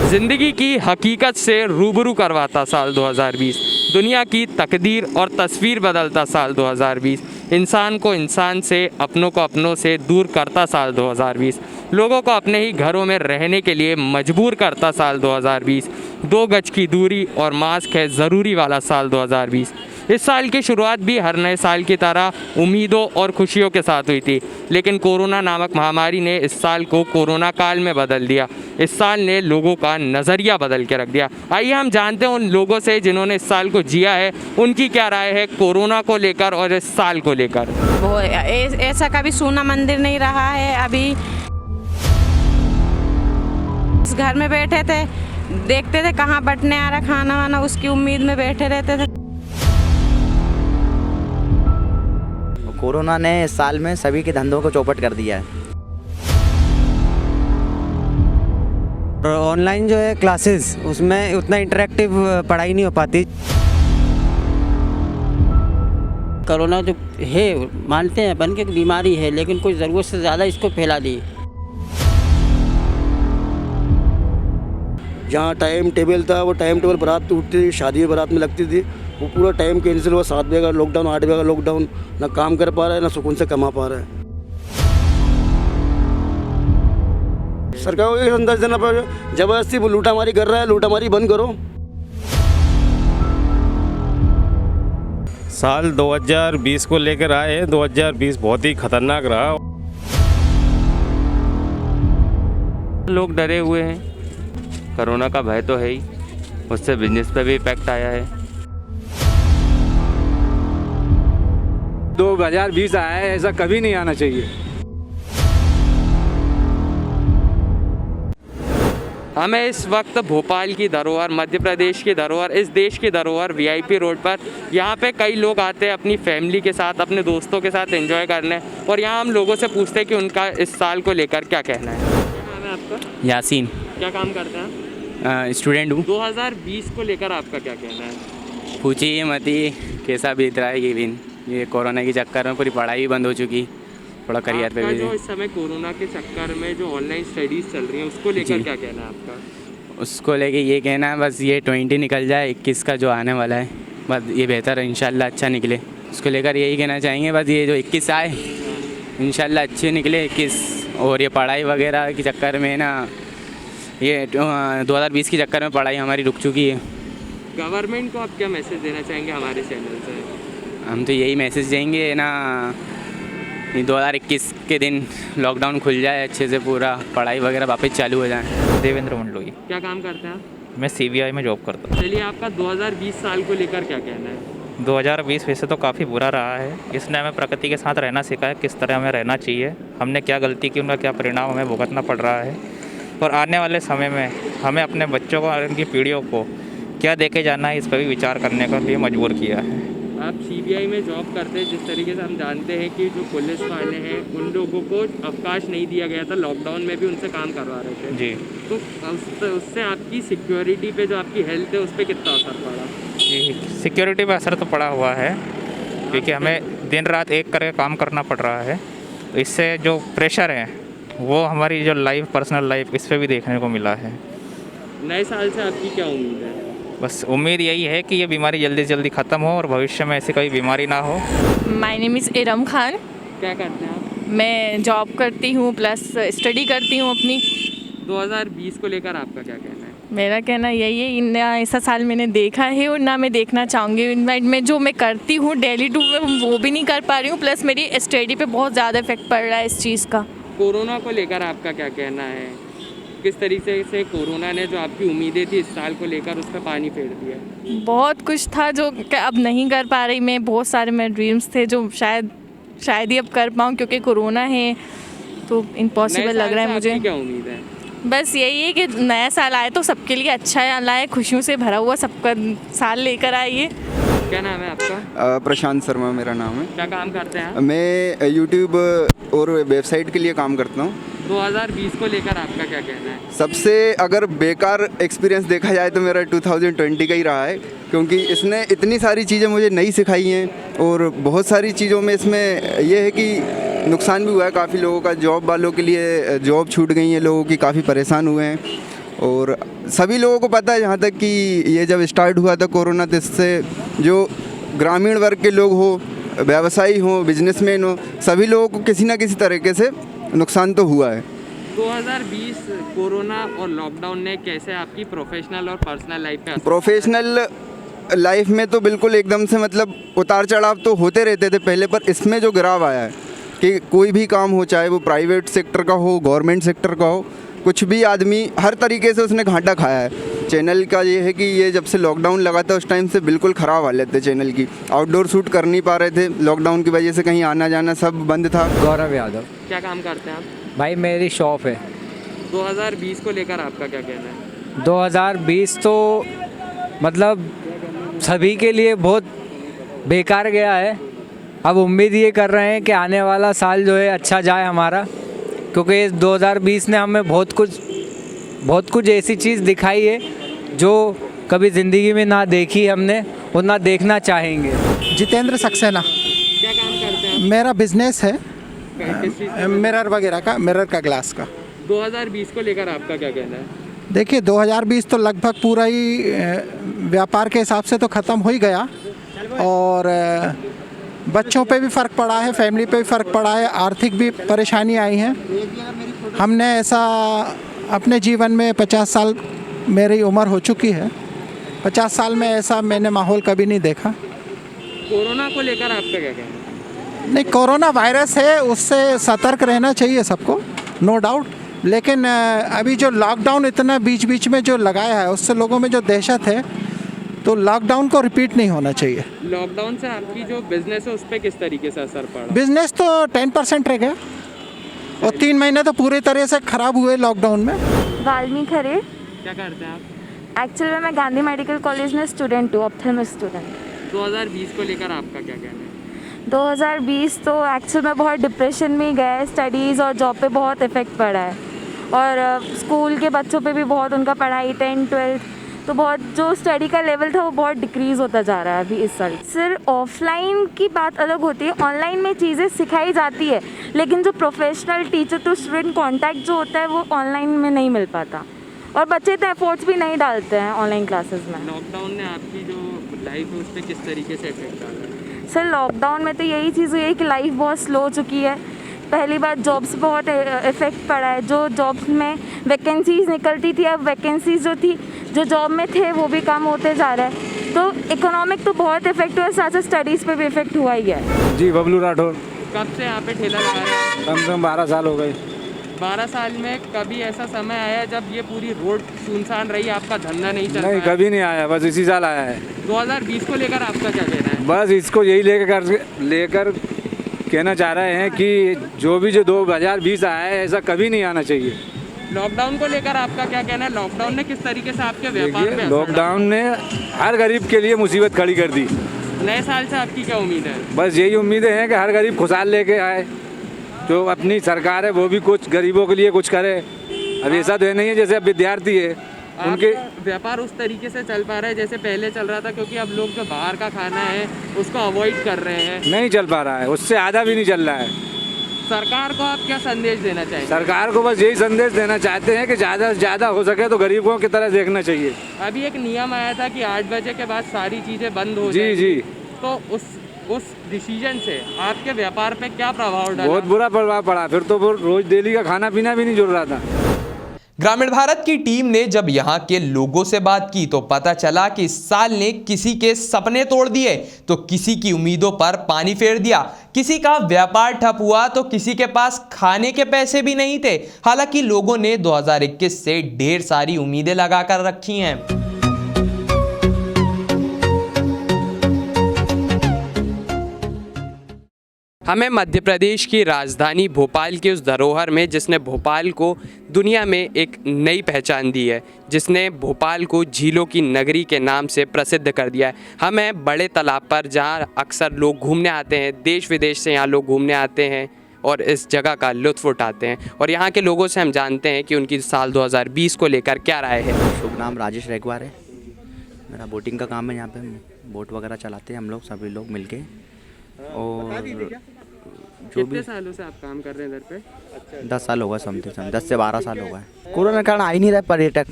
ज़िंदगी की हकीकत से रूबरू करवाता साल 2020, दुनिया की तकदीर और तस्वीर बदलता साल 2020, इंसान को इंसान से, अपनों को अपनों से दूर करता साल 2020, लोगों को अपने ही घरों में रहने के लिए मजबूर करता साल 2020, 2 गज की दूरी और मास्क है ज़रूरी वाला साल 2020। इस साल की शुरुआत भी हर नए साल की तरह उम्मीदों और खुशियों के साथ हुई थी, लेकिन कोरोना नामक महामारी ने इस साल को कोरोना काल में बदल दिया। इस साल ने लोगों का नज़रिया बदल के रख दिया। आइए हम जानते हैं उन लोगों से जिन्होंने इस साल को जिया है, उनकी क्या राय है कोरोना को लेकर और इस साल को लेकर। वो ऐसा कभी सोना मंदिर नहीं रहा है। अभी घर में बैठे थे, देखते थे कहाँ बटने आ रहा खाना वाना, उसकी उम्मीद में बैठे रहते थे। कोरोना ने इस साल में सभी के धंधों को चौपट कर दिया है। और ऑनलाइन जो है क्लासेस, उसमें उतना इंटरेक्टिव पढ़ाई नहीं हो पाती। कोरोना जो है मानते हैं बन के बीमारी है, लेकिन कोई ज़रूरत से ज़्यादा इसको फैला दी। जहाँ टाइम टेबल था वो टाइम टेबल बारात उठती थी, शादी में बारात में लगती थी, वो पूरा टाइम कैंसिल हुआ। 7 बजे का लॉकडाउन, 8 बजे का लॉकडाउन, ना काम कर पा रहा है ना सुकून से कमा पा रहा है। सरकार को ये अंदाज देना पड़ेगा, जबरदस्ती वो लूटामारी कर रहा है, लूटामारी बंद करो। साल 2020 को लेकर आए हैं। 2020 बहुत ही खतरनाक रहा। लोग डरे हुए हैं, कोरोना का भय तो है ही, उससे बिजनेस पे भी इफेक्ट आया है। 2020 आया है, ऐसा कभी नहीं आना चाहिए। हमें इस वक्त भोपाल की धरोहर, मध्य प्रदेश की धरोहर, इस देश की धरोहर वीआईपी रोड पर, यहाँ पे कई लोग आते हैं अपनी फैमिली के साथ, अपने दोस्तों के साथ एंजॉय करने, और यहाँ हम लोगों से पूछते हैं कि उनका इस साल को लेकर क्या कहना है। क्या नाम है आपका? यासीन। क्या काम करते हैं आप? स्टूडेंट हूँ। 2020 को लेकर आपका क्या कहना है? पूछिए मत ही कैसा बीत रहा है ये दिन। ये कोरोना के चक्कर में पूरी पढ़ाई भी बंद हो चुकी, थोड़ा करियर पे भी। जो इस समय कोरोना के चक्कर में जो ऑनलाइन स्टडीज़ चल रही हैं, उसको लेकर क्या कहना है आपका? उसको लेके ये कहना है बस ये 20 निकल जाए, 21 का जो आने वाला है बस ये बेहतर है, इंशाल्लाह अच्छा निकले। उसको लेकर यही कहना चाहेंगे बस ये जो 21 आए इंशाल्लाह अच्छे निकले 21। और ये पढ़ाई वगैरह के चक्कर में ना, ये 2020 के चक्कर में पढ़ाई हमारी रुक चुकी है। गवर्नमेंट को आप क्या मैसेज देना चाहेंगे हमारे चैनल से? हम तो यही मैसेज देंगे ना, 2021 के दिन लॉकडाउन खुल जाए अच्छे से, पूरा पढ़ाई वगैरह वापस चालू हो जाए। देवेंद्र मंडलोई। क्या काम करते हैं आप? मैं CBI में जॉब करता हूँ। चलिए, आपका 2020 साल को लेकर क्या कहना है? 2020 वैसे तो काफ़ी बुरा रहा है। इसने हमें प्रकृति के साथ रहना सिखाया, किस तरह हमें रहना चाहिए, हमने क्या गलती की, उनका क्या परिणाम हमें भुगतना पड़ रहा है, और आने वाले समय में हमें अपने बच्चों को और उनकी पीढ़ियों को क्या देके जाना है, इस पर भी विचार करने का लिए मजबूर किया है। आप CBI में जॉब करते हैं, जिस तरीके से हम जानते हैं कि जो पुलिस वाले हैं उन लोगों को अवकाश नहीं दिया गया था, लॉकडाउन में भी उनसे काम करवा रहे थे जी, तो उससे आपकी सिक्योरिटी पे, जो आपकी हेल्थ है, उस पर कितना असर पड़ा? जी, सिक्योरिटी पर असर तो पड़ा हुआ है, क्योंकि हमें दिन रात एक करके काम करना पड़ रहा है। तो इससे जो प्रेशर है वो हमारी जो लाइफ, पर्सनल लाइफ, इस पर भी देखने को मिला है। नए साल से आपकी क्या उम्मीद है? बस उम्मीद यही है कि ये बीमारी जल्दी से जल्दी ख़त्म हो और भविष्य में ऐसी कोई बीमारी ना हो। My name is Iram Khan. क्या करते हैं आप? मैं जॉब करती हूँ प्लस स्टडी करती हूँ अपनी। 2020 को लेकर आपका क्या कहना है? मेरा कहना यही है, ना ऐसा साल मैंने देखा है और ना मैं देखना चाहूँगी। मैं जो मैं करती हूँ डेली टू में वो भी नहीं कर पा रही हूँ, प्लस मेरी स्टडी पे बहुत ज़्यादा इफेक्ट पड़ रहा है इस चीज़ का। कोरोना को लेकर आपका क्या कहना है? किस तरीके से कोरोना ने जो आपकी उम्मीदें थी इस साल को लेकर, उस पर पानी फेर दिया? बहुत कुछ था जो अब नहीं कर पा रही मैं। बहुत सारे मेरे ड्रीम्स थे जो शायद ही अब कर पाऊँ, क्योंकि कोरोना है तो इम्पॉसिबल लग रहा है मुझे। क्या उम्मीद है? बस यही है कि नया साल आए तो सबके लिए अच्छा लाए, खुशियों से भरा हुआ सबका साल लेकर आइए। क्या नाम है आपका? प्रशांत शर्मा मेरा नाम है। क्या काम करते हैं आप? मैं यूट्यूब और वेबसाइट के लिए काम करता हूँ। 2020 को लेकर आपका क्या कहना है? सबसे अगर बेकार एक्सपीरियंस देखा जाए तो मेरा 2020 का ही रहा है, क्योंकि इसने इतनी सारी चीज़ें मुझे नई सिखाई हैं और बहुत सारी चीज़ों में इसमें यह है कि नुकसान भी हुआ है काफ़ी लोगों का। जॉब वालों के लिए जॉब छूट गई है, लोगों की काफ़ी परेशान हुए हैं। और सभी लोगों को पता है, जहाँ तक कि ये जब स्टार्ट हुआ था कोरोना, तो इससे जो ग्रामीण वर्ग के लोग हो, व्यवसायी हो, बिजनेसमैन हो, सभी लोगों को किसी ना किसी तरीके से नुकसान तो हुआ है। 2020 कोरोना और लॉकडाउन ने कैसे आपकी प्रोफेशनल और पर्सनल लाइफ पे प्रोफेशनल लाइफ में तो बिल्कुल एकदम से मतलब उतार चढ़ाव तो होते रहते थे पहले, पर इसमें जो गिराव आया है कि कोई भी काम हो, चाहे वो प्राइवेट सेक्टर का हो, गवर्नमेंट सेक्टर का हो, कुछ भी आदमी हर तरीके से उसने घाटा खाया है। चैनल का ये है कि ये जब से लॉकडाउन लगा था उस टाइम से बिल्कुल ख़राब हालत थे चैनल की। आउटडोर शूट कर नहीं पा रहे थे लॉकडाउन की वजह से, कहीं आना जाना सब बंद था। गौरव यादव। क्या काम करते हैं आप? भाई मेरी शॉप है। 2020 को लेकर आपका क्या कहना है? 2020 तो मतलब सभी के लिए बहुत बेकार गया है। अब उम्मीद ये कर रहे हैं कि आने वाला साल जो है अच्छा जाए हमारा, क्योंकि इस 2020 ने हमें बहुत कुछ ऐसी चीज़ दिखाई है जो कभी ज़िंदगी में ना देखी हमने और ना देखना चाहेंगे। जितेंद्र सक्सेना। क्या काम करते हैं? मेरा बिजनेस है किस चीज़ का? मिरर वगैरह का, मिरर का ग्लास का। 2020 को लेकर आपका क्या कहना है? देखिए 2020 तो लगभग पूरा ही व्यापार के हिसाब से तो ख़त्म हो ही गया, और बच्चों पे भी फ़र्क पड़ा है, फैमिली पे भी फ़र्क पड़ा है, आर्थिक भी परेशानी आई है। हमने ऐसा अपने जीवन में 50 साल मेरी उम्र हो चुकी है, 50 साल में ऐसा मैंने माहौल कभी नहीं देखा। कोरोना को लेकर आपका क्या कहना है? नहीं, कोरोना वायरस है, उससे सतर्क रहना चाहिए सबको, नो डाउट। लेकिन अभी जो लॉकडाउन इतना बीच बीच में जो लगाया है उससे लोगों में जो दहशत है, तो लॉकडाउन को रिपीट नहीं होना चाहिए। लॉकडाउन से आपकी जो बिजनेस है उस पर किस तरीके से असर पड़ा? बिजनेस तो 10% रह गया, और 3 महीने तो पूरी तरह से ख़राब हुए लॉकडाउन में। वाल्मी खरे। क्या करते हैं आप? एक्चुअली में मैं गांधी मेडिकल कॉलेज में स्टूडेंट हूँ, ऑप्थेल्मिक स्टूडेंट। 2020 को लेकर आपका क्या कहना है? 2020 तो एक्चुअल में बहुत डिप्रेशन में गया है, स्टडीज़ और जॉब पे बहुत इफ़ेक्ट पड़ा है, और स्कूल के बच्चों पे भी बहुत, उनका पढ़ाई 10th 12th तो बहुत, जो स्टडी का लेवल था वो बहुत डिक्रीज़ होता जा रहा है अभी इस साल। सर ऑफलाइन की बात अलग होती है, ऑनलाइन में चीज़ें सिखाई जाती है, लेकिन जो professional teacher to student contact जो होता है वो ऑनलाइन में नहीं मिल पाता, और बच्चे तो एफर्ट्स भी नहीं डालते हैं ऑनलाइन क्लासेस में। लॉकडाउन ने आपकी जो लाइफ है उस पर किस तरीके से इफेक्ट डाला है? सर लॉकडाउन में तो यही चीज़ हुई है कि लाइफ बहुत स्लो हो चुकी है। पहली बार जॉब्स पे बहुत इफ़ेक्ट पड़ा है, जो जॉब्स में वैकेंसीज निकलती थी, अब वैकेंसीज जो थी, जो जॉब में थे वो भी कम होते जा रहा है, तो इकोनॉमिक तो बहुत इफेक्ट हुआ है, साथ साथ स्टडीज़ पे भी इफेक्ट हुआ ही है। जी बबलू राठौर। कब से यहाँ पे ठेला लगा रहे हैं? कम से कम 12 साल हो गए। 12 साल में कभी ऐसा समय आया जब ये पूरी रोड सुनसान रही, आपका धंधा नहीं चल नहीं, कभी नहीं आया, बस इसी साल आया है। 2020 को लेकर आपका क्या कहना है? बस इसको यही लेकर कहना चाह रहे हैं कि जो 2020 आया है ऐसा कभी नहीं आना चाहिए। लॉकडाउन को लेकर आपका क्या कहना है? लॉकडाउन ने किस तरीके से आपके व्यापार पे असर डाला? लॉकडाउन ने हर गरीब के लिए मुसीबत खड़ी कर दी। नए साल से आपकी क्या उम्मीद है? बस यही उम्मीदें हैं कि हर गरीब खुशहाल लेके आए, जो अपनी सरकार है वो भी कुछ गरीबों के लिए कुछ करे। अब ऐसा तो नहीं है जैसे अब विद्यार्थी है उनके व्यापार उस तरीके से चल पा रहा है जैसे पहले चल रहा था, क्योंकि अब लोग जो बाहर का खाना है उसको अवॉइड कर रहे हैं। नहीं चल पा रहा है, उससे आधा भी नहीं चल रहा है। सरकार को आप क्या संदेश देना चाहेंगे? सरकार को बस यही संदेश देना चाहते हैं कि ज़्यादा से ज़्यादा हो सके तो गरीबों की तरह देखना चाहिए। अभी एक नियम आया था कि 8 बजे के बाद सारी चीज़ें बंद हो जी जी, तो उस डिसीजन से आपके व्यापार पे क्या प्रभाव डाला? बहुत बुरा प्रभाव पड़ा, फिर तो वो रोज डेली का खाना पीना भी नहीं जुड़ रहा था। ग्रामीण भारत की टीम ने जब यहाँ के लोगों से बात की तो पता चला कि इस साल ने किसी के सपने तोड़ दिए तो किसी की उम्मीदों पर पानी फेर दिया, किसी का व्यापार ठप हुआ तो किसी के पास खाने के पैसे भी नहीं थे। हालांकि लोगों ने 2021 से ढेर सारी उम्मीदें लगाकर रखी हैं। हमें मध्य प्रदेश की राजधानी भोपाल की उस धरोहर में, जिसने भोपाल को दुनिया में एक नई पहचान दी है, जिसने भोपाल को झीलों की नगरी के नाम से प्रसिद्ध कर दिया है। हमें बड़े तालाब पर, जहाँ अक्सर लोग घूमने आते हैं, देश विदेश से यहाँ लोग घूमने आते हैं और इस जगह का लुत्फ़ उठाते हैं, और यहाँ के लोगों से हम जानते हैं कि उनकी साल 2020 को लेकर क्या राय है। शुभ नाम राजेश रेगवार है, मेरा बोटिंग का काम है। यहाँ पे बोट वगैरह चलाते हैं हम लोग, सभी लोग मिलके। और कितने सालों से आप काम कर रहे हैं इधर पे? 10 साल होगा, समथिंग 10 से 12 साल हो गए। कोरोना के कारण आ ही नहीं रहे पर्यटक।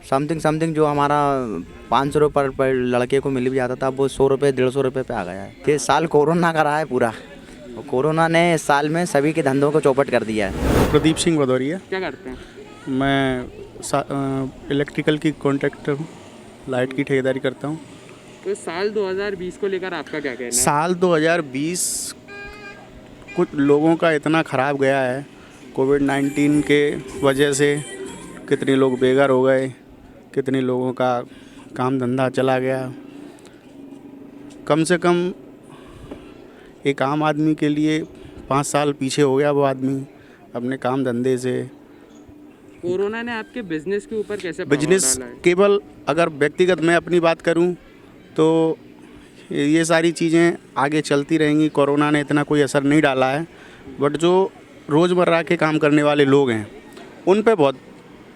समथिंग जो हमारा 500 रुपये पर लड़के को मिल भी जाता था, वो 100 रुपये 150 रुपये पे आ गया है। ये साल कोरोना का रहा है पूरा, और कोरोना ने इस साल में सभी के धंधों को चौपट कर दिया है। प्रदीप सिंह भदौरिया। क्या करते हैं? मैं इलेक्ट्रिकल की कॉन्ट्रैक्टर हूँ, लाइट की ठेकेदारी करता हूँ। तो साल 2020 को लेकर आपका क्या कहना है? साल 2020 कुछ लोगों का इतना ख़राब गया है, कोविड-19 के वजह से कितने लोग बेघर हो गए, कितने लोगों का काम धंधा चला गया। कम से कम एक आम आदमी के लिए 5 साल पीछे हो गया वो आदमी अपने काम धंधे से। कोरोना ने आपके बिजनेस के ऊपर कैसे प्रभाव बिजनेस डाला है? केवल अगर व्यक्तिगत मैं अपनी बात करूं तो ये सारी चीज़ें आगे चलती रहेंगी। कोरोना ने इतना कोई असर नहीं डाला है, बट जो रोज़मर्रा के काम करने वाले लोग हैं उन पे बहुत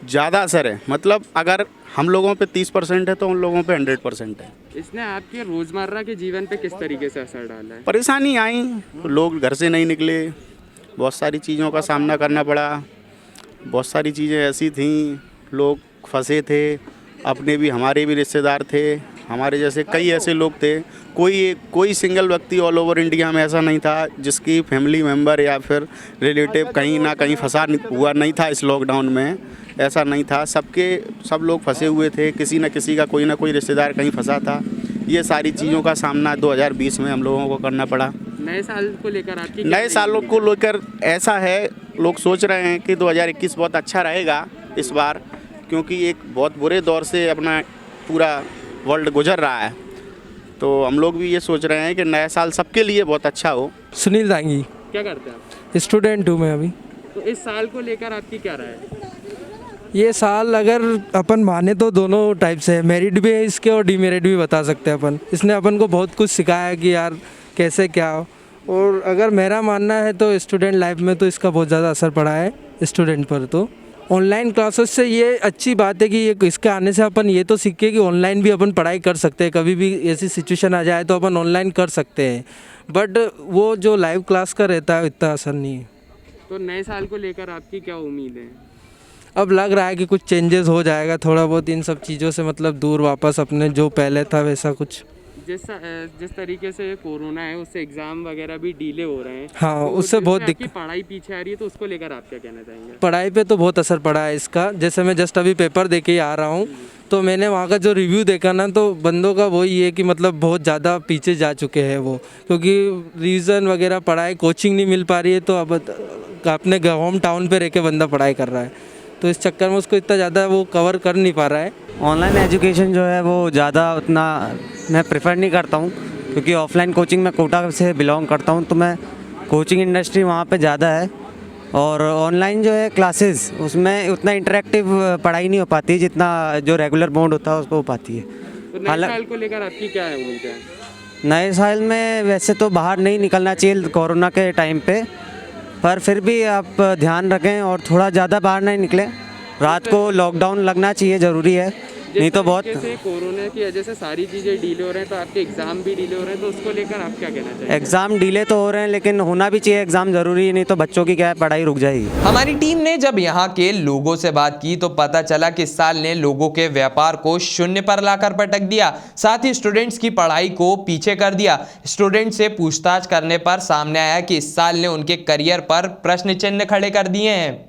ज़्यादा असर है। मतलब अगर हम लोगों पे 30% है तो उन लोगों पे 100% है। इसने आपके रोज़मर्रा के जीवन पे किस तरीके से असर डाला है? परेशानी आई, लोग घर से नहीं निकले, बहुत सारी चीज़ों का सामना करना पड़ा। बहुत सारी चीज़ें ऐसी थीं, लोग फंसे थे, अपने भी हमारे भी रिश्तेदार थे, हमारे जैसे कई ऐसे लोग थे। कोई सिंगल व्यक्ति ऑल ओवर इंडिया में ऐसा नहीं था जिसकी फैमिली मेम्बर या फिर रिलेटिव कहीं ना कहीं फंसा हुआ नहीं था। इस लॉकडाउन में ऐसा नहीं था, सब लोग फंसे हुए थे, किसी न किसी का कोई ना कोई रिश्तेदार कहीं फंसा था। ये सारी चीज़ों का सामना 2020 में हम लोगों को करना पड़ा। नए साल को लेकर आपकी नए सालों को लेकर ऐसा है, लोग सोच रहे हैं कि 2021 बहुत अच्छा रहेगा इस बार, क्योंकि एक बहुत बुरे दौर से अपना पूरा वर्ल्ड गुजर रहा है। तो हम लोग भी ये सोच रहे हैं कि नया साल सबके लिए बहुत अच्छा हो। सुनील दांगी। क्या करते हैं आप? स्टूडेंट हूँ मैं अभी। तो इस साल को लेकर आपकी क्या राय है? ये साल अगर अपन माने तो दोनों टाइप से है, मेरिट भी है इसके और डीमेरिट भी बता सकते हैं अपन। इसने अपन को बहुत कुछ सिखाया है कि यार कैसे क्या हो। और अगर मेरा मानना है तो स्टूडेंट लाइफ में तो इसका बहुत ज़्यादा असर पड़ा है स्टूडेंट पर। तो ऑनलाइन क्लासेस से ये अच्छी बात है कि ये इसके आने से अपन ये तो सीखे कि ऑनलाइन भी अपन पढ़ाई कर सकते हैं, कभी भी ऐसी सिचुएशन आ जाए तो अपन ऑनलाइन कर सकते हैं। बट वो जो लाइव क्लास का रहता है इतना असर नहीं है। तो नए साल को लेकर आपकी क्या उम्मीद है? अब लग रहा है कि कुछ चेंजेस हो जाएगा थोड़ा बहुत इन सब चीज़ों से, मतलब दूर वापस अपने जो पहले था वैसा कुछ। जिस तरीके से कोरोना है उससे एग्ज़ाम वगैरह भी डिले हो रहे हैं। हाँ, तो उससे बहुत आपकी पढ़ाई पीछे आ रही है, तो उसको लेकर आप क्या कहना चाहेंगे? पढ़ाई पे तो बहुत असर पड़ा है इसका। जैसे मैं जस्ट अभी पेपर दे के ही आ रहा हूँ, तो मैंने वहाँ का जो रिव्यू देखा ना, तो बंदों का वही है कि मतलब बहुत ज़्यादा पीछे जा चुके हैं वो, क्योंकि रीज़न वगैरह पढ़ाई कोचिंग नहीं मिल पा रही है। तो अब अपने होम टाउन पे रह के बंदा पढ़ाई कर रहा है, तो इस चक्कर में उसको इतना ज़्यादा वो कवर कर नहीं पा रहा है। ऑनलाइन एजुकेशन जो है वो ज़्यादा उतना मैं प्रेफर नहीं करता हूँ, क्योंकि ऑफलाइन कोचिंग में कोटा से बिलोंग करता हूँ, तो मैं कोचिंग इंडस्ट्री वहाँ पे ज़्यादा है। और ऑनलाइन जो है क्लासेस, उसमें उतना इंटरेक्टिव पढ़ाई नहीं हो पाती जितना जो रेगुलर मोड होता है उसको हो पाती है। तो नए साल को लेकर आपकी क्या है उम्मीद है? नए साल में वैसे तो बाहर नहीं निकलना चाहिए कोरोना के टाइम पे, पर फिर भी आप ध्यान रखें और थोड़ा ज़्यादा बाहर नहीं निकलें। रात को लॉकडाउन लगना चाहिए, ज़रूरी है, नहीं तो बहुत। जैसे कोरोना की वजह से सारी चीज़ें डिले हो रहे हैं, तो आपके एग्ज़ाम भी डिले हो रहे हैं, तो उसको लेकर आप क्या कहना चाहिए? एग्ज़ाम डिले तो हो रहे हैं, लेकिन होना भी चाहिए एग्ज़ाम, ज़रूरी है, नहीं तो बच्चों की क्या है पढ़ाई रुक जाएगी। हमारी टीम ने जब यहाँ के लोगों से बात की तो पता चला कि इस साल ने लोगों के व्यापार को शून्य पर लाकर पटक दिया, साथ ही स्टूडेंट्स की पढ़ाई को पीछे कर दिया। स्टूडेंट से पूछताछ करने पर सामने आया कि इस साल ने उनके करियर पर प्रश्न चिन्ह खड़े कर दिए हैं।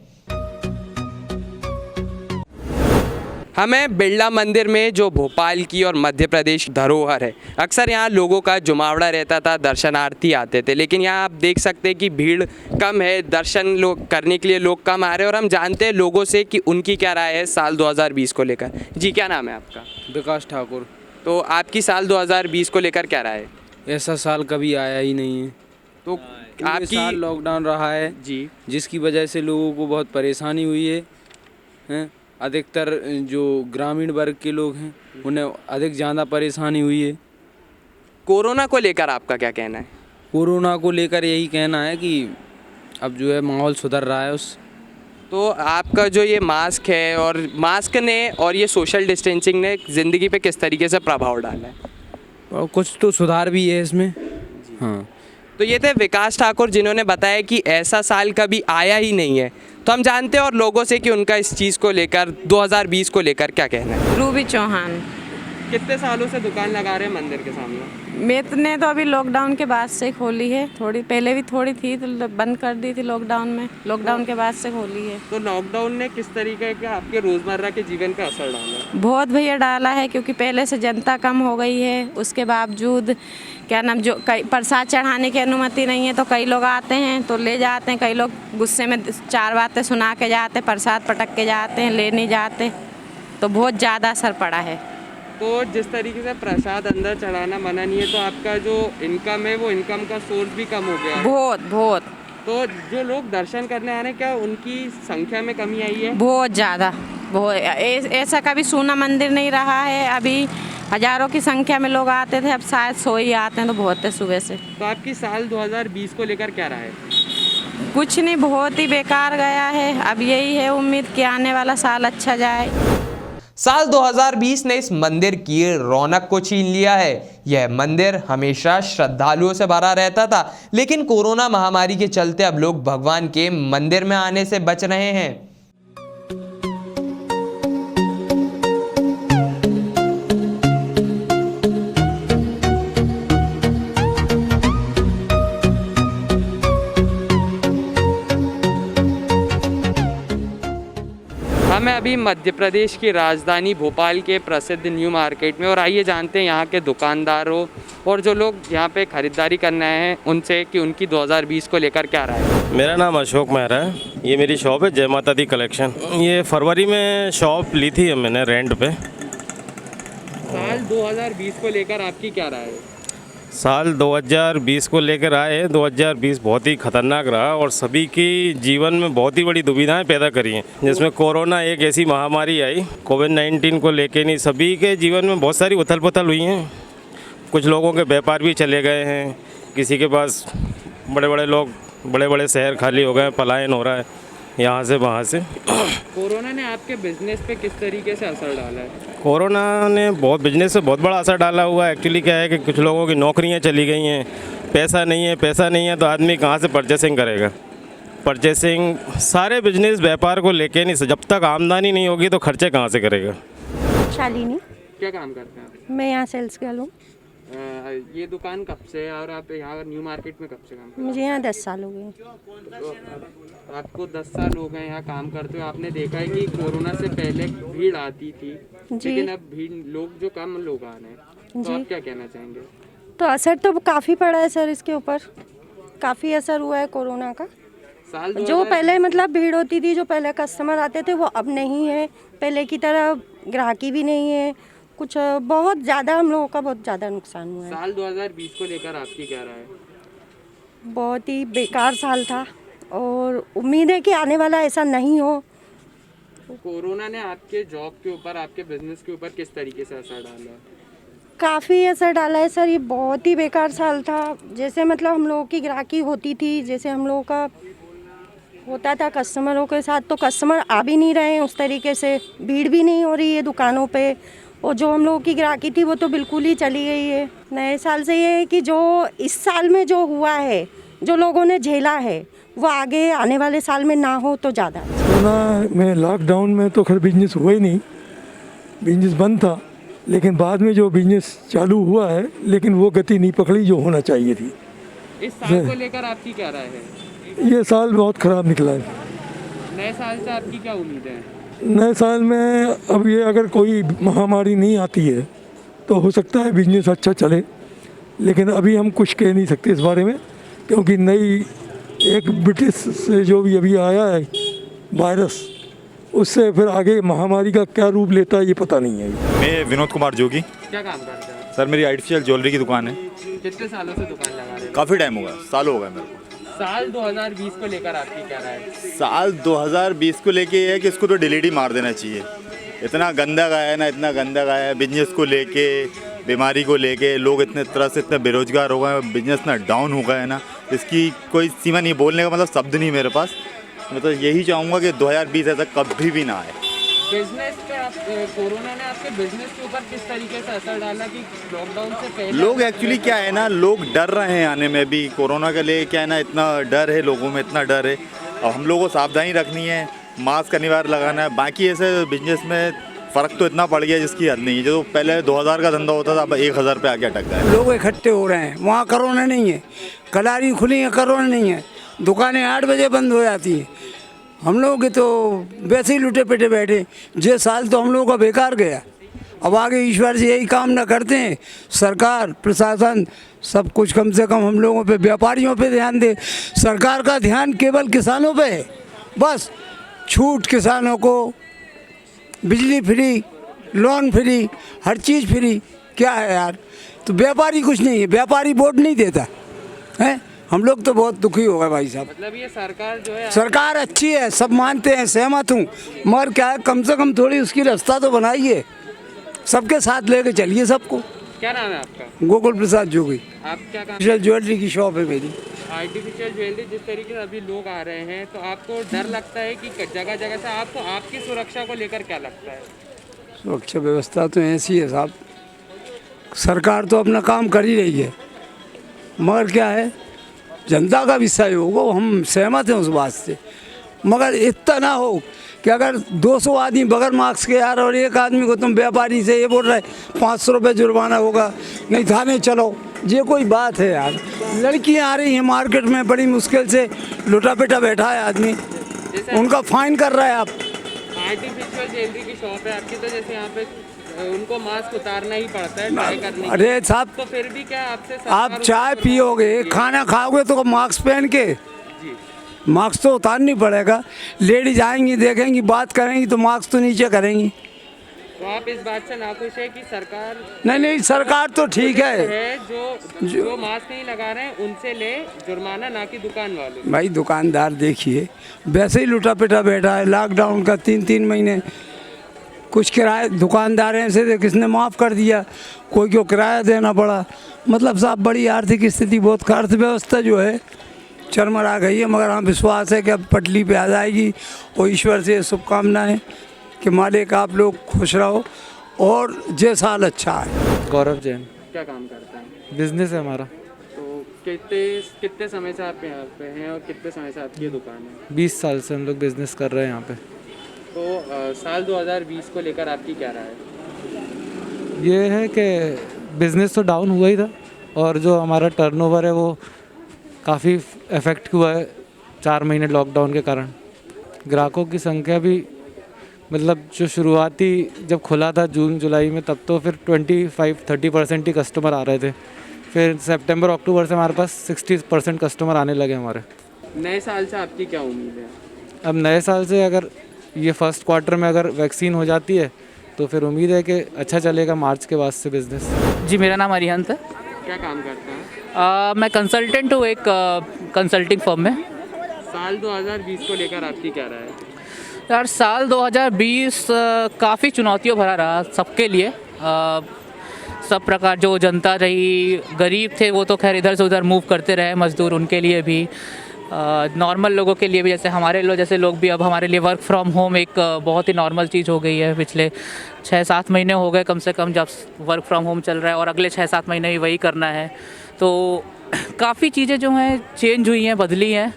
हमें बिरला मंदिर में, जो भोपाल की और मध्य प्रदेश धरोहर है, अक्सर यहाँ लोगों का जुमावड़ा रहता था, दर्शनार्थी आते थे। लेकिन यहाँ आप देख सकते हैं कि भीड़ कम है, दर्शन लोग करने के लिए लोग कम आ रहे हैं। और हम जानते हैं लोगों से कि उनकी क्या राय है साल 2020 को लेकर। जी, क्या नाम है आपका? विकास ठाकुर। तो आपकी साल 2020 को लेकर क्या राय है? ऐसा साल कभी आया ही नहीं है। तो आपकी साल लॉकडाउन रहा है जी, जिसकी वजह से लोगों को बहुत परेशानी हुई है। अधिकतर जो ग्रामीण वर्ग के लोग हैं उन्हें अधिक ज़्यादा परेशानी हुई है। कोरोना को लेकर आपका क्या कहना है? कोरोना को लेकर यही कहना है कि अब जो है माहौल सुधर रहा है तो आपका जो ये मास्क है, और मास्क ने और ये सोशल डिस्टेंसिंग ने ज़िंदगी पे किस तरीके से प्रभाव डाला है? और कुछ तो सुधार भी है इसमें। हाँ, तो ये थे विकास ठाकुर जिन्होंने बताया कि ऐसा साल कभी आया ही नहीं है। तो हम जानते हैं और लोगों से कि उनका इस चीज़ को लेकर 2020 को लेकर क्या कहना है। रूबी चौहान। कितने सालों से दुकान लगा रहे हैं मंदिर के सामने? मैंने तो अभी लॉकडाउन के बाद से खोली है, थोड़ी पहले भी थोड़ी थी तो बंद कर दी थी लॉकडाउन में, लॉकडाउन के बाद से खोली है। तो लॉकडाउन ने किस तरीके का आपके रोज़मर्रा के जीवन का असर डाला? बहुत भैया डाला है, क्योंकि पहले से जनता कम हो गई है, उसके बावजूद क्या नाम जो कई प्रसाद चढ़ाने की अनुमति नहीं है, तो कई लोग आते हैं तो ले जाते हैं, कई लोग गुस्से में 4 बातें सुना के जाते, प्रसाद पटक के जाते हैं, ले नहीं जाते, तो बहुत ज़्यादा असर पड़ा है। तो जिस तरीके से प्रसाद अंदर चढ़ाना मना नहीं है, तो आपका जो इनकम है वो इनकम का सोर्स भी कम हो गया है। बहुत। तो जो लोग दर्शन करने आ रहे हैं, क्या उनकी संख्या में कमी आई है? बहुत ज़्यादा, बहुत ऐसा कभी सूना मंदिर नहीं रहा है। अभी हज़ारों की संख्या में लोग आते थे, अब शायद 100 ही आते हैं, तो बहुत है सुबह से। तो आपकी साल 2020 को लेकर क्या रहा है? कुछ नहीं, बहुत ही बेकार गया है। अब यही है उम्मीद कि आने वाला साल अच्छा जाए। साल 2020 ने इस मंदिर की रौनक को छीन लिया है। यह मंदिर हमेशा श्रद्धालुओं से भरा रहता था, लेकिन कोरोना महामारी के चलते अब लोग भगवान के मंदिर में आने से बच रहे हैं। हम अभी मध्य प्रदेश की राजधानी भोपाल के प्रसिद्ध न्यू मार्केट में, और आइए जानते हैं यहाँ के दुकानदारों और जो लोग यहाँ पे ख़रीदारी करने आए हैं उनसे कि उनकी 2020 को लेकर क्या रहा है। मेरा नाम अशोक मेहरा है। ये मेरी शॉप है जय माता दी कलेक्शन। ये फरवरी में शॉप ली थी मैंने रेंट पे। साल 2020 को लेकर आपकी क्या राय है? साल 2020 को लेकर आए, 2020 बहुत ही खतरनाक रहा और सभी की जीवन में बहुत ही बड़ी दुविधाएं पैदा करी हैं, जिसमें कोरोना एक ऐसी महामारी आई, कोविड-19 को लेकर नहीं, सभी के जीवन में बहुत सारी उथल पुथल हुई हैं। कुछ लोगों के व्यापार भी चले गए हैं, किसी के पास बड़े बड़े शहर खाली हो गए, पलायन हो रहा है यहाँ से वहाँ से। कोरोना ने आपके बिजनेस पे किस तरीके से असर डाला है? कोरोना ने बिजनेस पे बहुत बड़ा असर डाला हुआ है। एक्चुअली क्या है कि कुछ लोगों की नौकरियां चली गई हैं, पैसा नहीं है तो आदमी कहाँ से परचेसिंग करेगा। परचेसिंग सारे बिजनेस व्यापार को लेके नहीं, जब तक आमदनी नहीं होगी तो खर्चे कहाँ से करेगा। शालिनी। क्या काम करते हैं आप? मैं यहाँ सेल्स गर्ल हूँ। ये दुकान कब से है और आप यहाँ न्यू मार्केट में कब से काम करते हैं? मुझे यहाँ 10 साल हो गए। तो आपको 10 साल हो गए यहाँ काम करते हुए। आपने देखा है कि कोरोना से पहले भीड़ आती थी, लेकिन अब भीड़ लोग जो कम लोग आ रहे हैं, तो आप क्या कहना चाहेंगे? तो असर तो काफ़ी पड़ा है सर, इसके ऊपर काफ़ी असर हुआ है कोरोना का। साल जो पहले मतलब भीड़ होती थी, जो पहले कस्टमर आते थे वो अब नहीं है, पहले की तरह ग्राहकी भी नहीं है, कुछ बहुत ज़्यादा हम लोगों का बहुत ज़्यादा नुकसान हुआ है। साल 2020 को लेकर आपकी क्या राय है? बहुत ही बेकार साल था और उम्मीद है कि आने वाला ऐसा नहीं हो। कोरोना ने आपके जॉब के ऊपर, आपके बिजनेस के ऊपर किस तरीके से असर डाला है? काफ़ी असर डाला है सर, ये बहुत ही बेकार साल था। जैसे मतलब हम लोगों की ग्राहकी होती थी, जैसे हम लोगों का होता था कस्टमरों के साथ, तो कस्टमर आ भी नहीं रहे हैं उस तरीके से, भीड़ भी नहीं हो रही है दुकानों पे, और जो हम लोगों की ग्राहकी थी वो तो बिल्कुल ही चली गई है। नए साल से ये है कि जो इस साल में जो हुआ है, जो लोगों ने झेला है, वो आगे आने वाले साल में ना हो तो ज़्यादा। कोरोना में लॉकडाउन में तो खैर बिजनेस हुआ ही नहीं, बिजनेस बंद था, लेकिन बाद में जो बिजनेस चालू हुआ है, लेकिन वो गति नहीं पकड़ी जो होना चाहिए थी। इस साल को लेकर आपकी क्या राय है? ये साल बहुत ख़राब निकला है। नए साल से आपकी क्या उम्मीद है? नए साल में अब ये अगर कोई महामारी नहीं आती है तो हो सकता है बिजनेस अच्छा चले, लेकिन अभी हम कुछ कह नहीं सकते इस बारे में, क्योंकि नई एक ब्रिटिश से जो भी अभी आया है वायरस, उससे फिर आगे महामारी का क्या रूप लेता है ये पता नहीं है। मैं विनोद कुमार जोगी। क्या काम करते हैं? सर मेरी आर्टिफिशियल ज्वेलरी की दुकान है। कितने सालों से दुकान लगा रहे हैं? काफ़ी टाइम हो गया, साल हो गया मेरे को। साल 2020 को लेकर आपकी क्या राय है? साल 2020 को लेके ये है कि इसको तो डिलीट ही मार देना चाहिए। इतना गंदा गया है ना, इतना गंदा गया है, बिजनेस को लेके, बीमारी को लेके, लोग इतने तरह से इतने बेरोजगार हो गए, बिजनेस इतना डाउन हो गया है ना, इसकी कोई सीमा नहीं, बोलने का मतलब शब्द नहीं मेरे पास। मैं तो यही चाहूँगा कि 2020 ऐसा कभी भी ना आए। बिजनेस पे आप कोरोना ने आपके बिजनेस के ऊपर किस तरीके से असर डाला कि लॉकडाउन से पहले लोग एक्चुअली क्या है ना, लोग डर रहे हैं आने में भी। कोरोना के लिए क्या है ना, इतना डर है लोगों में, इतना डर है। अब हम लोगों को सावधानी रखनी है, मास्क अनिवार्य लगाना है। बाकी ऐसे बिजनेस में फ़र्क तो इतना पड़ गया जिसकी हद नहीं है। जो पहले 2000 का धंधा होता था, अब 1000 पे आके अटक गया। लोग इकट्ठे हो रहे हैं, वहाँ कोरोना नहीं है। कलारी खुली है, कोरोना नहीं है। दुकानें 8 बजे बंद हो जाती हैं। हम लोग के तो वैसे ही लुटे पिटे बैठे। ये साल तो हम लोगों का बेकार गया। अब आगे ईश्वर से यही काम ना करते हैं, सरकार प्रशासन सब कुछ कम से कम हम लोगों पे, व्यापारियों पे ध्यान दे। सरकार का ध्यान केवल किसानों पे है, बस छूट किसानों को, बिजली फ्री, लोन फ्री, हर चीज़ फ्री। क्या है यार, तो व्यापारी कुछ नहीं है, व्यापारी वोट नहीं देता है। हम लोग तो बहुत दुखी हो गए भाई साहब। मतलब ये सरकार जो है, सरकार अच्छी है, सब मानते हैं, सहमत हूँ, मगर क्या है, कम से कम थोड़ी उसकी रास्ता तो बनाइए, सबके साथ लेके चलिए सबको। क्या नाम है आपका? गोकुल प्रसाद जोगी। आप क्या काम? ज्वेलरी की शॉप है मेरी। आर्टिफिशियल ज्वेलरी जिस तरीके से अभी लोग आ रहे हैं, तो आपको डर लगता है कि जगह जगह से आपको आपकी सुरक्षा को लेकर क्या लगता है? सुरक्षा व्यवस्था तो ऐसी है साहब, सरकार तो अपना काम कर ही रही है, मगर क्या है, जनता का भी सहयोग हो, हम सहमत हैं उस बात से। मगर इतना ना हो कि अगर 200 आदमी बगैर मास्क के यार, और एक आदमी को तुम व्यापारी से ये बोल रहे 500 रुपये जुर्माना होगा, नहीं थाने चलो, ये कोई बात है यार। लड़कियां आ रही हैं मार्केट में, बड़ी मुश्किल से लुटा पिटा बैठा है आदमी, उनका फाइन कर रहा है आप। आर्टिफिशियल ज्वेलरी की शॉप है आपकी, तो जैसे यहाँ पे उनको मास्क उतारना ही पड़ता है ट्राई करने। अरे साहब, तो फिर भी क्या आपसे आप चाय पियोगे, खाना खाओगे तो मास्क पहन के, मास्क तो उतारनी पड़ेगा। लेडीज आएंगी, देखेंगी, बात करेंगी तो मास्क तो नीचे करेंगी। तो आप इस बात से नाखुश है कि सरकार? नहीं, सरकार तो ठीक है, जो मास्क नहीं लगा रहे हैं उनसे ले जुर्माना, ना कि दुकान वालों। भाई दुकानदार देखिए वैसे ही लुटा पिटा बैठा है, लॉकडाउन का 3 महीने। कुछ किराए दुकानदार ऐसे थे, किसने माफ़ कर दिया, कोई को किराया देना पड़ा। मतलब साहब बड़ी आर्थिक स्थिति, बहुत अर्थव्यवस्था जो है चरमरा गई है। मगर हाँ, विश्वास है कि अब पटली पे आ जाएगी, और ईश्वर से शुभकामनाएं कि मालिक आप लोग खुश रहो और ये साल अच्छा है। गौरव जैन। क्या काम करता है? बिजनेस है हमारा। तो कितने समय से आप यहाँ पे हैं और कितने समय से आपकी दुकान है? 20 साल से हम लोग बिजनेस कर रहे हैं यहाँ पे। तो साल 2020 को लेकर आपकी क्या राय है? ये है कि बिज़नेस तो डाउन हुआ ही था, और जो हमारा टर्नओवर है वो काफ़ी इफ़ेक्ट हुआ है 4 महीने लॉकडाउन के कारण। ग्राहकों की संख्या भी, मतलब जो शुरुआती जब खुला था जून जुलाई में, तब तो फिर 25-30% ही कस्टमर आ रहे थे। फिर सितंबर अक्टूबर से हमारे पास 60% कस्टमर आने लगे हमारे। नए साल से आपकी क्या उम्मीद है? अब नए साल से अगर ये फर्स्ट क्वार्टर में अगर वैक्सीन हो जाती है तो फिर उम्मीद है कि अच्छा चलेगा मार्च के बाद से बिज़नेस। जी, मेरा नाम अरिहंत है। क्या काम करते हैं? मैं कंसल्टेंट हूँ एक कंसल्टिंग फर्म में। साल 2020 को लेकर आपकी क्या राय है? यार साल 2020 काफ़ी चुनौतियों भरा रहा सबके लिए। सब प्रकार जो जनता रही, गरीब थे वो तो खैर इधर से उधर मूव करते रहे, मज़दूर उनके लिए भी, नॉर्मल लोगों के लिए भी, जैसे हमारे जैसे लोग भी, अब हमारे लिए वर्क फ्रॉम होम एक बहुत ही नॉर्मल चीज़ हो गई है। पिछले 6-7 महीने हो गए कम से कम जब वर्क फ्रॉम होम चल रहा है, और अगले 6-7 महीने भी वही करना है। तो काफ़ी चीज़ें जो हैं चेंज हुई हैं, बदली हैं,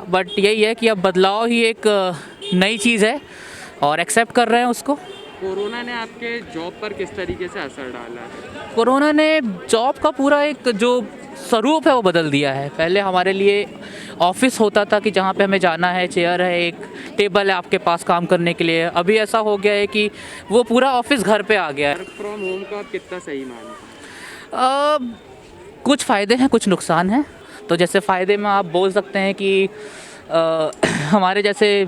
बट यही है कि अब बदलाव ही एक नई चीज़ है और एक्सेप्ट कर रहे हैं उसको। कोरोना ने आपके जॉब पर किस तरीके से असर डाला है? कोरोना ने जॉब का पूरा एक जो स्वरूप है वो बदल दिया है। पहले हमारे लिए ऑफिस होता था कि जहाँ पे हमें जाना है, चेयर है, एक टेबल है आपके पास काम करने के लिए। अभी ऐसा हो गया है कि वो पूरा ऑफिस घर पे आ गया है। वर्क फ्रॉम होम का आप कितना सही मानते? कुछ फ़ायदे हैं, कुछ नुकसान हैं। तो जैसे फ़ायदे में आप बोल सकते हैं कि हमारे जैसे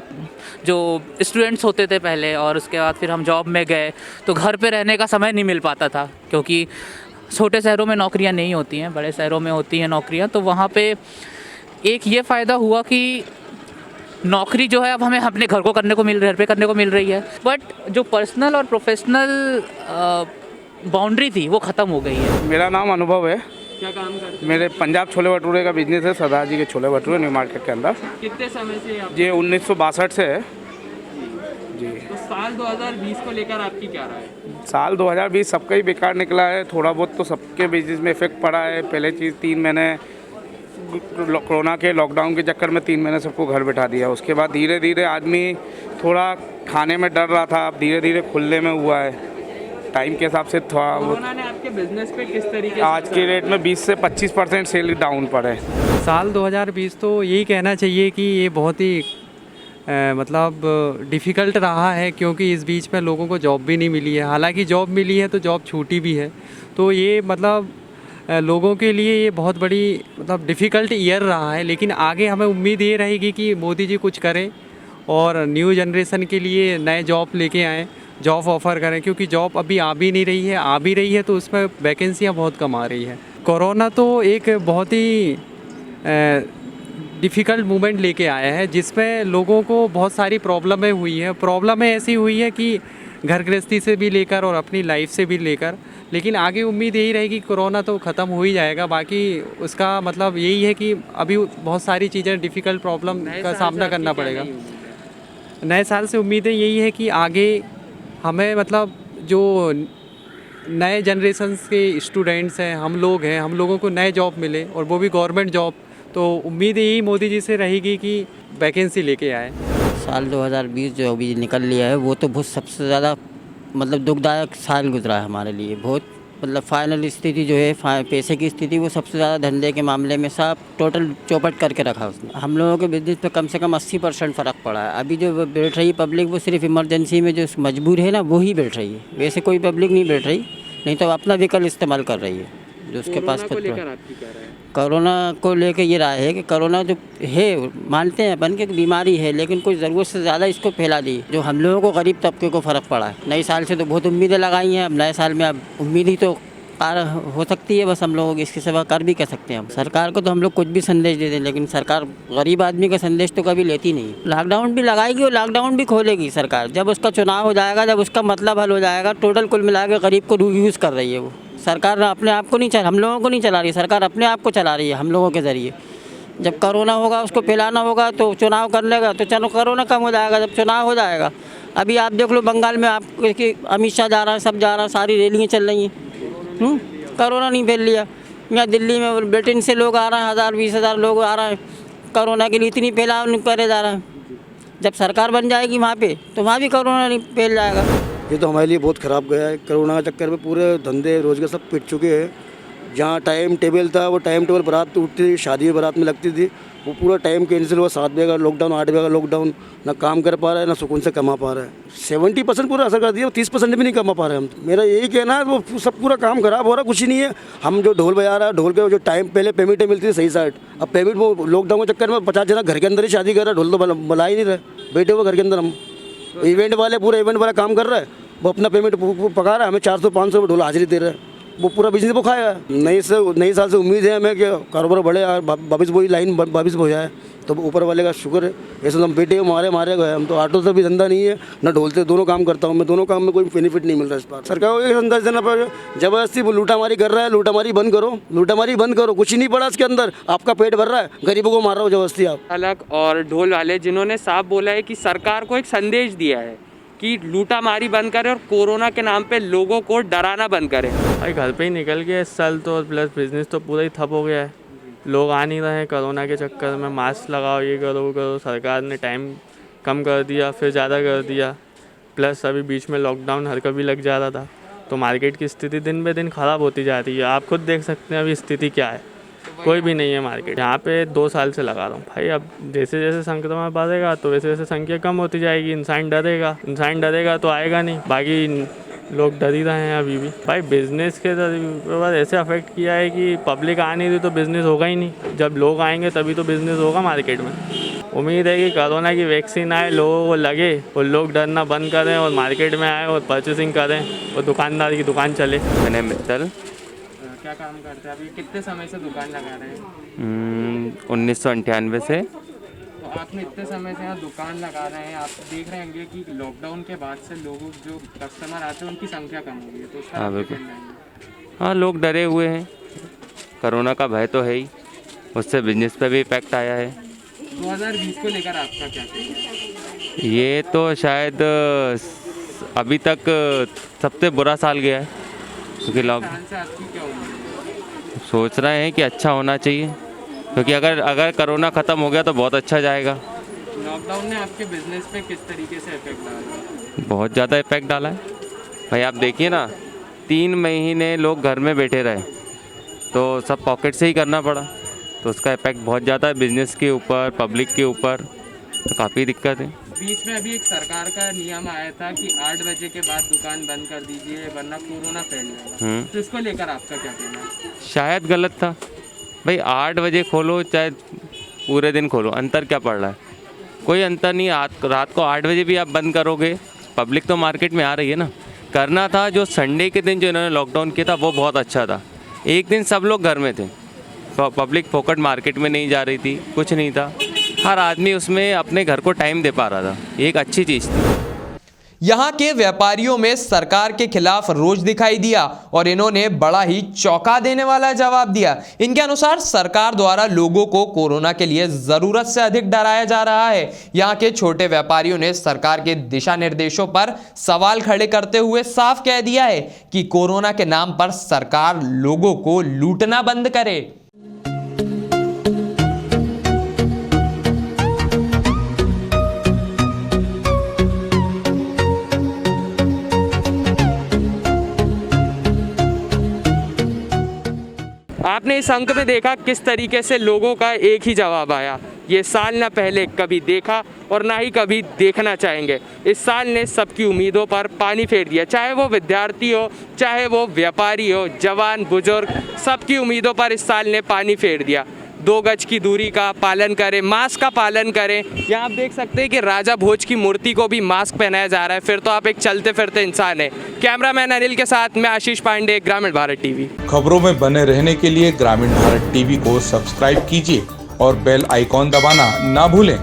जो स्टूडेंट्स होते थे पहले, और उसके बाद फिर हम जॉब में गए, तो घर पे रहने का समय नहीं मिल पाता था, क्योंकि छोटे शहरों में नौकरियां नहीं होती हैं, बड़े शहरों में होती हैं नौकरियां। तो वहाँ पे एक ये फ़ायदा हुआ कि नौकरी जो है अब हमें अपने घर पे करने को मिल रही है, बट जो पर्सनल और प्रोफेशनल बाउंड्री थी वो ख़त्म हो गई है। मेरा नाम अनुभव है। क्या काम करते हैं? मेरे पंजाब छोले भटूरे का बिजनेस है, सरदार जी के छोले भटूरे न्यू मार्केट के अंदर। कितने समय से आप? ये 1962 से है। जी। तो साल 2020 को लेकर आपकी क्या राय है? साल 2020 सबका ही बेकार निकला है। थोड़ा बहुत तो सबके बिजनेस में इफेक्ट पड़ा है। पहले चीज़ 3 महीने कोरोना के लॉकडाउन के चक्कर में 3 महीने सबको घर बैठा दिया। उसके बाद धीरे धीरे आदमी थोड़ा खाने में डर रहा था, अब धीरे धीरे खुलने में हुआ है। टाइम के हिसाब से थोड़ा कोरोना ने आपके बिजनेस पे किस तरीके से आज के रेट में 20 से 25% सेल डाउन पड़े। साल 2020 तो यही कहना चाहिए कि ये बहुत ही मतलब डिफ़िकल्ट रहा है, क्योंकि इस बीच में लोगों को जॉब भी नहीं मिली है। हालांकि जॉब मिली है तो जॉब छूटी भी है। तो ये मतलब लोगों के लिए ये बहुत बड़ी मतलब डिफ़िकल्ट ईयर रहा है। लेकिन आगे हमें उम्मीद ये रहेगी कि मोदी जी कुछ करें और न्यू जनरेशन के लिए नए जॉब लेके आएँ, जॉब ऑफ़र करें, क्योंकि जॉब अभी आ भी नहीं रही है। आ भी रही है तो उसमें वैकेंसियाँ बहुत कम आ रही है। कोरोना तो एक बहुत ही डिफ़िकल्ट मूवमेंट लेके आया है, जिसमें लोगों को बहुत सारी प्रॉब्लमें हुई हैं। प्रॉब्लमें ऐसी हुई है कि घर गृहस्थी से भी लेकर और अपनी लाइफ से भी लेकर। लेकिन आगे उम्मीद यही रहेगी कोरोना तो ख़त्म हो ही जाएगा। बाकी उसका मतलब यही है कि अभी बहुत सारी चीज़ें डिफ़िकल्ट प्रॉब्लम का सामना करना पड़ेगा। नए साल से उम्मीदें यही है कि आगे हमें मतलब जो नए जनरेशन्स के स्टूडेंट्स हैं, हम लोग हैं, हम लोगों को नए जॉब मिले और वो भी गवर्नमेंट जॉब। तो उम्मीद यही मोदी जी से रहेगी कि वैकेंसी लेके आए। साल 2020 जो अभी निकल लिया है वो तो बहुत सबसे ज़्यादा मतलब दुखदायक साल गुजरा है हमारे लिए। बहुत मतलब फाइनल स्थिति जो है पैसे की स्थिति वो सबसे ज़्यादा धंधे के मामले में सब टोटल चौपट करके रखा उसने। हम लोगों के बिजनेस पे कम से कम 80% फ़र्क पड़ा है। अभी जो बैठ रही पब्लिक वो सिर्फ इमरजेंसी में जो मजबूर है ना वो ही बैठ रही है। वैसे कोई पब्लिक नहीं बैठ रही, नहीं तो अपना व्हीकल इस्तेमाल कर रही है जो उसके पास खुद। कोरोना को लेकर ये राय है कि कोरोना जो है मानते हैं अपन कि बीमारी है, लेकिन कोई ज़रूरत से ज़्यादा इसको फैला दी जो हम लोगों को गरीब तबके को फ़र्क पड़ा है। नए साल से तो बहुत उम्मीदें लगाई हैं। अब नए साल में अब उम्मीद ही तो पार हो सकती है बस हम लोगों की, इसके सिवा कर भी कह सकते हैं हम। सरकार को तो हम लोग कुछ भी संदेश दे दें, लेकिन सरकार गरीब आदमी का संदेश तो कभी लेती नहीं। लॉकडाउन भी लगाएगी और लॉकडाउन भी खोलेगी सरकार जब उसका चुनाव हो जाएगा, जब उसका मतलब हल हो जाएगा। टोटल कुल मिला के गरीब को यूज़ कर रही है वो सरकार। अपने आप को नहीं हम लोगों को नहीं चला रही सरकार, अपने आप को चला रही है हम लोगों के ज़रिए। जब कोरोना होगा उसको फैलाना होगा तो चुनाव कर लेगा, तो चलो कोरोना कम हो जाएगा जब चुनाव हो जाएगा। अभी आप देख लो बंगाल में आप अमित शाह जा रहा है, सब जा रहा है, सारी रैलियाँ चल रही हैं। कोरोना नहीं फैल लिया। यहाँ दिल्ली में ब्रिटेन से लोग आ रहे हैं, 1000-20,000 लोग आ रहे हैं। कोरोना के लिए इतनी फैलाव करे जा रहा है। जब सरकार बन जाएगी वहाँ पे तो वहाँ भी कोरोना नहीं फैल जाएगा। ये तो हमारे लिए बहुत ख़राब गया है। कोरोना के चक्कर में पूरे धंधे रोजगार सब पिट चुके हैं। जहाँ टाइम टेबल था वो टाइम टेबल बारात तो उठती थी, शादी में बारात में लगती थी, वो पूरा टाइम कैंसिल हुआ। 7 बजे का लॉकडाउन, 8 बजे का लॉकडाउन, ना काम कर पा रहा है ना सुकून से कमा पा रहा है। 70% पूरा असर कर दिया, 30% भी नहीं कमा पा रहे हम। मेरा यही कहना है वो सब पूरा काम खराब हो रहा है, कुछ ही नहीं है। हम जो ढोल बजा रहा है, ढोल के जो टाइम पहले पेमेंटें मिलती थी सही साइड, अब पेमेंट वो लॉकडाउन के चक्कर में 50 जना घर के अंदर ही शादी कर रहा है, ढोल तो बुला ही नहीं रहे, बैठे हुए घर के अंदर। हम इवेंट वाले पूरा इवेंट वाला काम कर रहा है, वो अपना पेमेंट पका रहा है, हमें 400-500 ढोल हाजिरी दे रहा है, वो पूरा बिजनेस वो खाएगा। नए साल से उम्मीद है हमें कि कारोबार बढ़े और वापस वही लाइन वापस हो जाए, तो ऊपर वाले का शुक्र है। ऐसे तो हम बेटे मारे गए, हम तो ऑटो से भी धंधा नहीं है ना ढोल से, दोनों काम करता हूँ मैं, दोनों काम में कोई बेनिफिट नहीं मिल रहा है इस बार। सरकार को एक अंदाज देना पड़ेगा, जबरदस्ती वो लूटामारी कर रहा है, लूटामारी बंद करो, लूटामारी बंद करो। कुछ ही नहीं पड़ा इसके अंदर, आपका पेट भर रहा है, गरीबों को मार रहा हो जबरदस्ती आप। अलग और ढोल वाले जिन्होंने साफ बोला है कि सरकार को एक संदेश दिया है कि लूटामारी बंद करें और कोरोना के नाम पे लोगों को डराना बंद करें। भाई घर पे ही निकल गया इस साल तो, प्लस बिजनेस तो पूरा ही ठप हो गया है। लोग आ नहीं रहे हैं कोरोना के चक्कर में, मास्क लगाओ, ये करो वो करो। सरकार ने टाइम कम कर दिया, फिर ज़्यादा कर दिया, प्लस अभी बीच में लॉकडाउन हर कभी लग जा रहा था, तो मार्केट की स्थिति दिन ब दिन ख़राब होती जा रही है। आप खुद देख सकते हैं अभी स्थिति क्या है, कोई भी नहीं है मार्केट। यहाँ पे 2 साल से लगा रहा हूँ भाई। अब जैसे जैसे संक्रमण बढ़ेगा तो वैसे वैसे संख्या कम होती जाएगी। इंसान डरेगा तो आएगा नहीं, बाकी लोग डर ही रहे हैं अभी भी। भाई बिज़नेस के बाद ऐसे अफेक्ट किया है कि पब्लिक आ नहीं रही तो बिज़नेस होगा ही नहीं। जब लोग आएंगे तभी तो बिज़नेस होगा मार्केट में। उम्मीद है कि कोरोना की वैक्सीन आए, लोगों को लगे और लोग डरना बंद करें और मार्केट में आए और परचेसिंग करें और दुकानदार की दुकान चले। मैंने मित्तल क्या काम करते हैं अभी, कितने समय से दुकान लगा रहे हैं? 1998 से। तो आपने इतने समय से यहाँ दुकान लगा रहे हैं, आप देख रहे होंगे कि लॉकडाउन के बाद से लोगों जो कस्टमर आते हैं उनकी संख्या कम हो गई है, तो उसका हाँ बिल्कुल, हाँ लोग डरे हुए हैं, कोरोना का भय तो है ही, उससे बिजनेस पे भी इफेक्ट आया है। 2020 को लेकर आपका क्या कहना है? ये तो शायद अभी तक सबसे बुरा साल गया है, क्योंकि सोच रहे हैं कि अच्छा होना चाहिए, क्योंकि अगर कोरोना ख़त्म हो गया तो बहुत अच्छा जाएगा। लॉकडाउन ने आपके बिजनेस पे किस तरीके से इफेक्ट डाला? बहुत ज़्यादा इफेक्ट डाला है भाई। आप देखिए ना, 3 महीने लोग घर में बैठे रहे तो सब पॉकेट से ही करना पड़ा, तो उसका इफेक्ट बहुत ज़्यादा है बिज़नेस के ऊपर, पब्लिक के ऊपर, तो काफ़ी दिक्कत है। बीच में अभी एक सरकार का नियम आया था कि 8 बजे के बाद दुकान बंद कर दीजिए वरना कोरोना फैल जाएगा, तो इसको लेकर आपका क्या कहना है? शायद गलत था भाई। 8 बजे खोलो चाहे पूरे दिन खोलो, अंतर क्या पड़ रहा है? कोई अंतर नहीं। रात को 8 बजे भी आप बंद करोगे, पब्लिक तो मार्केट में आ रही है ना। करना था जो संडे के दिन जो इन्होंने लॉकडाउन किया था वो बहुत अच्छा था। एक दिन सब लोग घर में थे, पब्लिक फोकट मार्केट में नहीं जा रही थी, कुछ नहीं था, हर आदमी उसमें अपने घर को टाइम दे पा रहा था, एक अच्छी चीज़ थी। यहाँ के व्यापारियों में सरकार के खिलाफ रोष दिखाई दिया और इन्होंने बड़ा ही चौंका देने वाला जवाब दिया। इनके अनुसार सरकार द्वारा लोगों को कोरोना के लिए जरूरत से अधिक डराया जा रहा है। यहाँ के छोटे व्यापारियों ने सरकार के दिशा निर्देशों पर सवाल खड़े करते हुए साफ कह दिया है कि कोरोना के नाम पर सरकार लोगों को लूटना बंद करे। आपने इस अंक में देखा किस तरीके से लोगों का एक ही जवाब आया, ये साल ना पहले कभी देखा और ना ही कभी देखना चाहेंगे। इस साल ने सबकी उम्मीदों पर पानी फेर दिया, चाहे वो विद्यार्थी हो, चाहे वो व्यापारी हो, जवान बुजुर्ग, सबकी उम्मीदों पर इस साल ने पानी फेर दिया। 2 गज की दूरी का पालन करें, मास्क का पालन करें। यहाँ आप देख सकते हैं कि राजा भोज की मूर्ति को भी मास्क पहनाया जा रहा है, फिर तो आप एक चलते फिरते इंसान हैं। कैमरामैन अनिल के साथ मैं आशीष पांडे, ग्रामीण भारत टीवी। खबरों में बने रहने के लिए ग्रामीण भारत टीवी को सब्सक्राइब कीजिए और बेल आइकॉन दबाना ना भूलें।